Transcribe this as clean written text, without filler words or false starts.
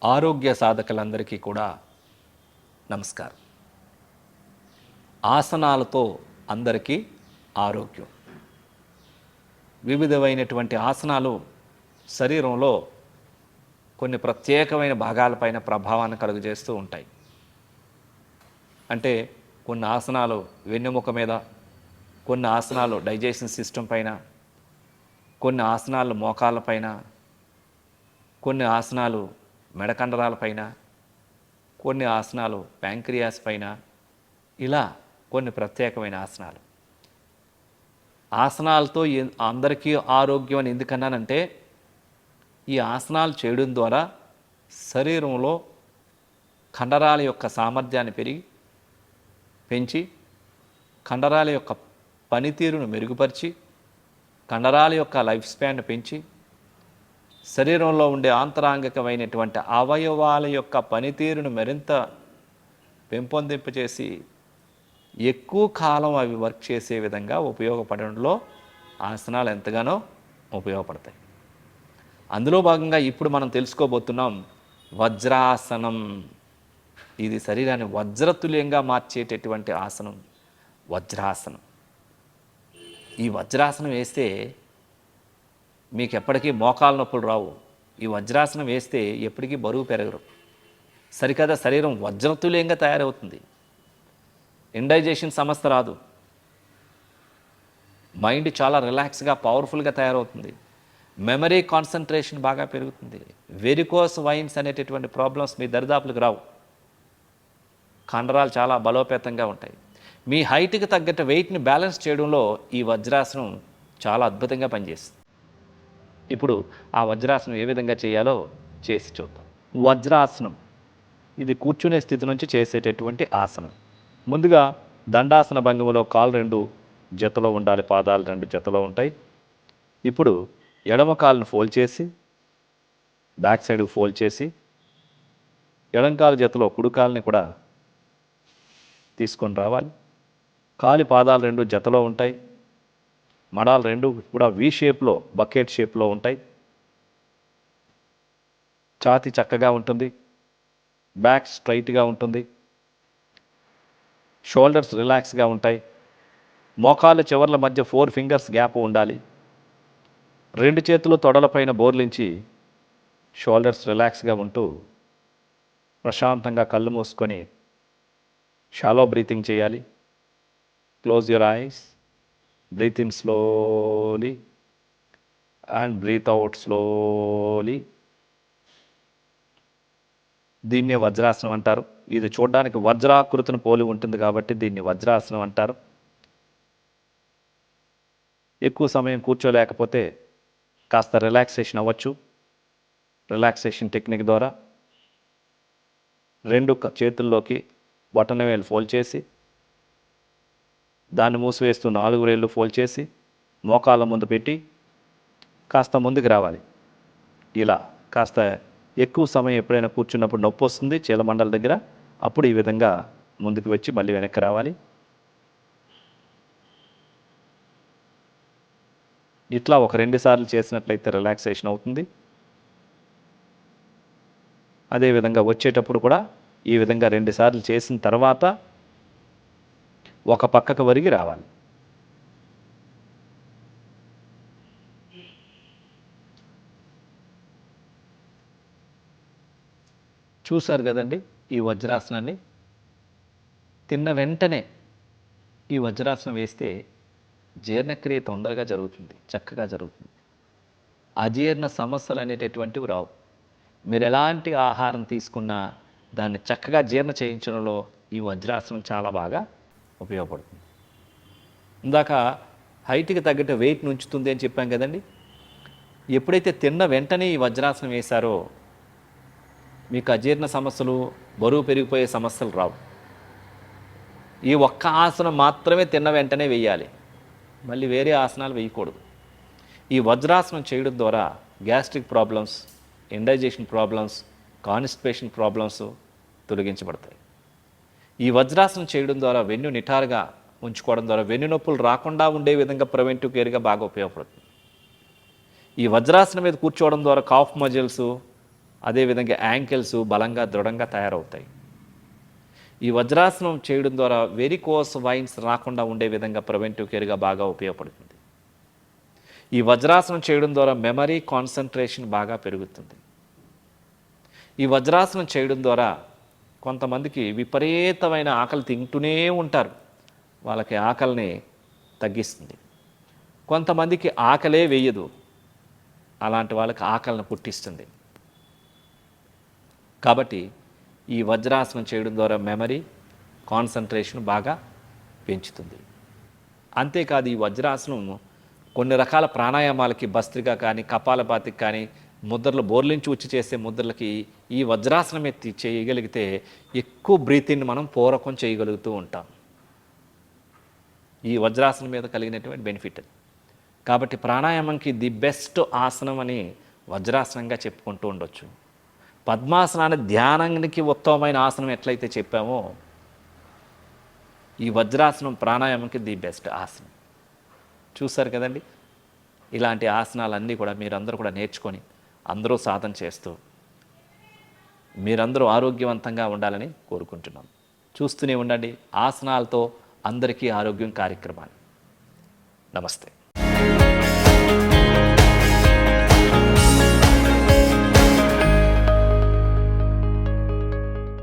ఆరోగ్య సాధకులందరికీ కూడా నమస్కారం. ఆసనాలతో అందరికీ ఆరోగ్యం. వివిధమైనటువంటి ఆసనాలు శరీరంలో కొన్ని ప్రత్యేకమైన భాగాలపైన ప్రభావాన్ని కలుగజేస్తూ ఉంటాయి. అంటే కొన్ని ఆసనాలు వెన్నెముక మీద, కొన్ని ఆసనాలు డైజెషన్ సిస్టమ్ పైన, కొన్ని ఆసనాలు మోకాళ్ళపైన, కొన్ని ఆసనాలు మెడకండరాలపైన, కొన్ని ఆసనాలు ప్యాంక్రియాస్ పైన, ఇలా కొన్ని ప్రత్యేకమైన ఆసనాలు. ఆసనాలతో అందరికీ ఆరోగ్యం అని ఎందుకన్నానంటే, ఈ ఆసనాలు చేయడం ద్వారా శరీరంలో కండరాల యొక్క సామర్థ్యాన్ని పెంచి కండరాల యొక్క పనితీరును మెరుగుపరిచి కండరాల యొక్క లైఫ్ స్పాన్ను పెంచి శరీరంలో ఉండే ఆంతరాంగికమైనటువంటి అవయవాల యొక్క పనితీరును మరింత పెంపొందింపచేసి ఎక్కువ కాలం అవి వర్క్ చేసే విధంగా ఉపయోగపడడంలో ఆసనాలు ఎంతగానో ఉపయోగపడతాయి. అందులో భాగంగా ఇప్పుడు మనం తెలుసుకోబోతున్నాం వజ్రాసనం. ఇది శరీరాన్ని వజ్రతుల్యంగా మార్చేటటువంటి ఆసనం వజ్రాసనం. ఈ వజ్రాసనం వేస్తే మీకు ఎప్పటికీ మోకాలు నొప్పులు రావు. ఈ వజ్రాసనం వేస్తే ఎప్పటికీ బరువు పెరగరు. సరికదా శరీరం వజ్రతుల్యంగా తయారవుతుంది. ఇండైజెషన్ సమస్య రాదు. మైండ్ చాలా రిలాక్స్గా పవర్ఫుల్గా తయారవుతుంది. మెమరీ కాన్సన్ట్రేషన్ బాగా పెరుగుతుంది. వెరికోస్ వైన్స్ అనేటటువంటి ప్రాబ్లమ్స్ మీ దరిదాపులకు రావు. కండరాలు చాలా బలోపేతంగా ఉంటాయి. మీ హైట్కి తగ్గట్టు వెయిట్ని బ్యాలెన్స్ చేయడంలో ఈ వజ్రాసనం చాలా అద్భుతంగా పనిచేస్తుంది. ఇప్పుడు ఆ వజ్రాసనం ఏ విధంగా చేయాలో చేసి చూద్దాం. వజ్రాసనం ఇది కూర్చునే స్థితి నుంచి చేసేటటువంటి ఆసనం. ముందుగా దండాసన భంగిమలో కాళ్ళు 2 జతలో ఉండాలి, పాదాలు 2 జతలో ఉంటాయి. ఇప్పుడు ఎడమ కాలును ఫోల్డ్ చేసి బ్యాక్ సైడ్కి ఫోల్డ్ చేసి ఎడమ కాలు జతలో కుడి కాలుని కూడా తీసుకొని రావాలి. కాలి పాదాలు 2 జతలో ఉంటాయి. మడాలు 2 కూడా వి షేప్లో, బకెట్ షేప్లో ఉంటాయి. ఛాతీ చక్కగా ఉంటుంది. బ్యాక్ స్ట్రైట్గా ఉంటుంది. షోల్డర్స్ రిలాక్స్గా ఉంటాయి. మోకాళ్ళ చివర్ల మధ్య 4 ఫింగర్స్ గ్యాప్ ఉండాలి. 2 చేతులు తొడలపైన బోర్లించి షోల్డర్స్ రిలాక్స్గా ఉంటూ ప్రశాంతంగా కళ్ళు మూసుకొని షాలో బ్రీతింగ్ చేయాలి. Close your eyes. Breathe in slowly and breathe out slowly. దీన్ని వజ్రాసనం అంటారు. ఇది చూడడానికి వజ్రాకృతిని పోలి ఉంటుంది కాబట్టి దీన్ని వజ్రాసనం అంటారు. ఎక్కువ సమయం కూర్చోలేకపోతే కాస్త రిలాక్సేషన్ అవ్వచ్చు. రిలాక్సేషన్ టెక్నిక్ ద్వారా 2 చేతుల్లోకి బొటన వేలు ఫోల్డ్ చేసి దాన్ని మూసివేస్తూ 4 వేళ్ళు ఫోల్డ్ చేసి మోకాళ్ళ ముందు పెట్టి కాస్త ముందుకు రావాలి. ఇలా కాస్త ఎక్కువ సమయం ఎప్పుడైనా కూర్చున్నప్పుడు నొప్పి వస్తుంది చీలమండల దగ్గర, అప్పుడు ఈ విధంగా ముందుకు వచ్చి మళ్ళీ వెనక్కి రావాలి. ఇట్లా ఒక 2 సార్లు చేసినట్లయితే రిలాక్సేషన్ అవుతుంది. అదేవిధంగా వచ్చేటప్పుడు కూడా ఈ విధంగా 2 సార్లు చేసిన తర్వాత ఒక పక్కకు వరిగి రావాలి. చూశారు కదండి ఈ వజ్రాసనాన్ని. తిన్న వెంటనే ఈ వజ్రాసనం వేస్తే జీర్ణక్రియ తొందరగా జరుగుతుంది, చక్కగా జరుగుతుంది. అజీర్ణ సమస్యలు అనేటటువంటివి రావు. మీరు ఎలాంటి ఆహారం తీసుకున్నా దాన్ని చక్కగా జీర్ణ చేయించడంలో ఈ వజ్రాసనం చాలా బాగా ఉపయోగపడుతుంది. ఇందాక హైట్కి తగ్గట్టు వెయిట్ ఉంచుతుంది అని చెప్పాం కదండి. ఎప్పుడైతే తిన్న వెంటనే ఈ వజ్రాసనం వేశారో మీకు అజీర్ణ సమస్యలు, బరువు పెరిగిపోయే సమస్యలు రావు. ఈ ఒక్క ఆసనం మాత్రమే తిన్న వెంటనే వేయాలి. మళ్ళీ వేరే ఆసనాలు వేయకూడదు. ఈ వజ్రాసనం చేయడం ద్వారా gastric problems, indigestion problems, constipation problems తొలగించబడతాయి. ఈ వజ్రాసనం చేయడం ద్వారా వెన్ను నిటారుగా ఉంచుకోవడం ద్వారా వెన్ను నొప్పులు రాకుండా ఉండే విధంగా ప్రివెంటివ్ కేర్గా బాగా ఉపయోగపడుతుంది. ఈ వజ్రాసనం మీద కూర్చోవడం ద్వారా కాఫ్ మజిల్స్ అదేవిధంగా యాంకిల్స్ బలంగా దృఢంగా తయారవుతాయి. ఈ వజ్రాసనం చేయడం ద్వారా వెరికోస్ వైన్స్ రాకుండా ఉండే విధంగా ప్రివెంటివ్ కేర్గా బాగా ఉపయోగపడుతుంది. ఈ వజ్రాసనం చేయడం ద్వారా మెమరీ కాన్సన్ట్రేషన్ బాగా పెరుగుతుంది. ఈ వజ్రాసనం చేయడం ద్వారా కొంతమందికి విపరీతమైన ఆకలి తింటూనే ఉంటారు, వాళ్ళకి ఆకలిని తగ్గిస్తుంది. కొంతమందికి ఆకలే వేయదు, అలాంటి వాళ్ళకి ఆకలిని పుట్టిస్తుంది. కాబట్టి ఈ వజ్రాసనం చేయడం ద్వారా మెమరీ కాన్సన్ట్రేషన్ బాగా పెంచుతుంది. అంతేకాదు ఈ వజ్రాసనం కొన్ని రకాల ప్రాణాయామాలకి భస్త్రిక కానీ కపాలభాతికి కానీ ముద్రలు బోర్లించి ఉచ్చి చేసే ముద్రలకి ఈ వజ్రాసనం ఎత్తి చేయగలిగితే ఎక్కువ బ్రీతింగ్ మనం పూరకం చేయగలుగుతూ ఉంటాం. ఈ వజ్రాసనం మీద కలిగినటువంటి బెనిఫిట్. కాబట్టి ప్రాణాయామంకి ది బెస్ట్ ఆసనం అని వజ్రాసనంగా చెప్పుకుంటూ ఉండొచ్చు. పద్మాసనాన్ని ధ్యానానికి ఉత్తమమైన ఆసనం ఎట్లయితే చెప్పామో ఈ వజ్రాసనం ప్రాణాయామంకి ది బెస్ట్ ఆసనం. చూశారు కదండి, ఇలాంటి ఆసనాలన్నీ కూడా మీరందరూ కూడా నేర్చుకొని అందరూ సాధన చేస్తూ మీరందరూ ఆరోగ్యవంతంగా ఉండాలని కోరుకుంటున్నాం. చూస్తూనే ఉండండి ఆసనాలతో అందరికీ ఆరోగ్యం కార్యక్రమాన్ని. నమస్తే.